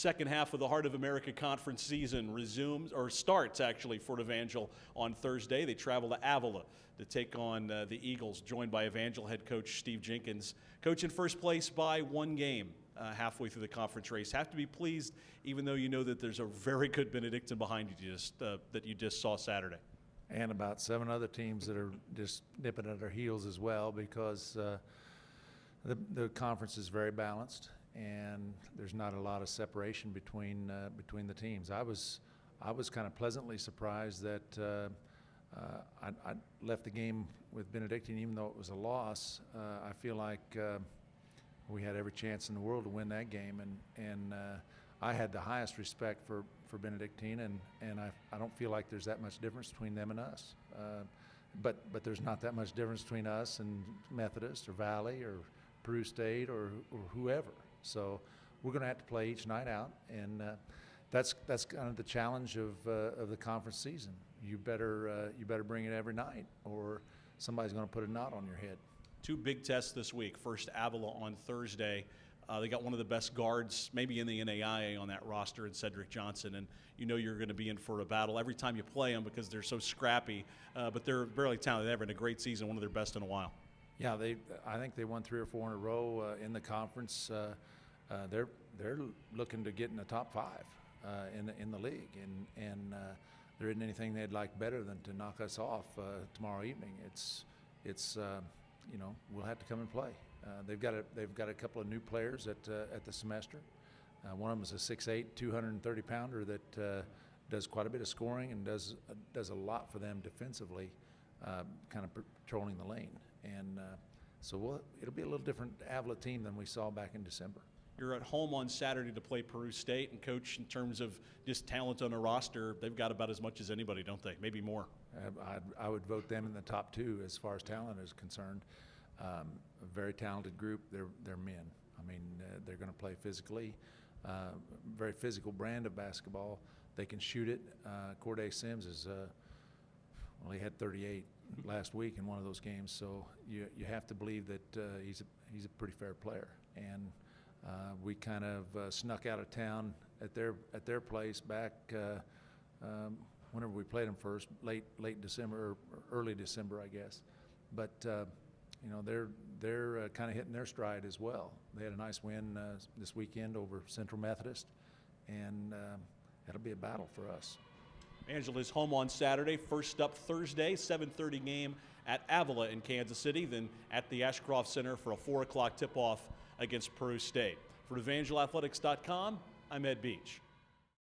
second half of the Heart of America Conference season resumes, or starts actually, for Evangel on Thursday. They travel to Avila to take on the Eagles, joined by Evangel head coach Steve Jenkins. Coach in first place by one game halfway through the conference race. Have to be pleased, even though you know that there's a very good Benedictine behind you that you just saw Saturday. And about 7 other teams that are just nipping at our heels as well, because the conference is very balanced and there's not a lot of separation between the teams. I was kind of pleasantly surprised that I left the game with Benedictine, even though it was a loss. I feel like we had every chance in the world to win that game, and I had the highest respect for Benedictine, and I don't feel like there's that much difference between them and us. But there's not that much difference between us and Methodist or Valley or Peru State or whoever. So we're going to have to play each night out, and that's kind of the challenge of the conference season. You better bring it every night, or somebody's going to put a knot on your head. 2 big tests this week. First, Avila on Thursday. They got one of the best guards, maybe in the NAIA, on that roster in Cedric Johnson, and you know you're going to be in for a battle every time you play them because they're so scrappy, but they're really talented. They're having a great season, one of their best in a while. Yeah, I think they won 3 or 4 in a row in the conference. They're looking to get in the top 5 in the league, and there isn't anything they'd like better than to knock us off tomorrow evening. It's you know, we'll have to come and play. They've got a couple of new players at the semester. One of them is a 6'8", 230-pounder that does quite a bit of scoring and does a lot for them defensively, kind of patrolling the lane. And so it'll be a little different Avila team than we saw back in December. You're at home on Saturday to play Peru State, and Coach, in terms of just talent on a roster, they've got about as much as anybody, don't they? Maybe more. I would vote them in the top 2 as far as talent is concerned. A very talented group. They're men. I mean, they're going to play physically. Very physical brand of basketball. They can shoot it. Corday Sims is well, he had 38 last week in one of those games. So you have to believe that he's a pretty fair player. And we kind of snuck out of town at their place back whenever we played them first, late December or early December, I guess. But you know, they're kind of hitting their stride as well. They had a nice win this weekend over Central Methodist, and that'll be a battle for us. Angela's home on Saturday. First up Thursday, 7:30 game at Avila in Kansas City, then at the Ashcroft Center for a 4 o'clock tip-off against Peru State. For EvangelAthletics.com, I'm Ed Beach.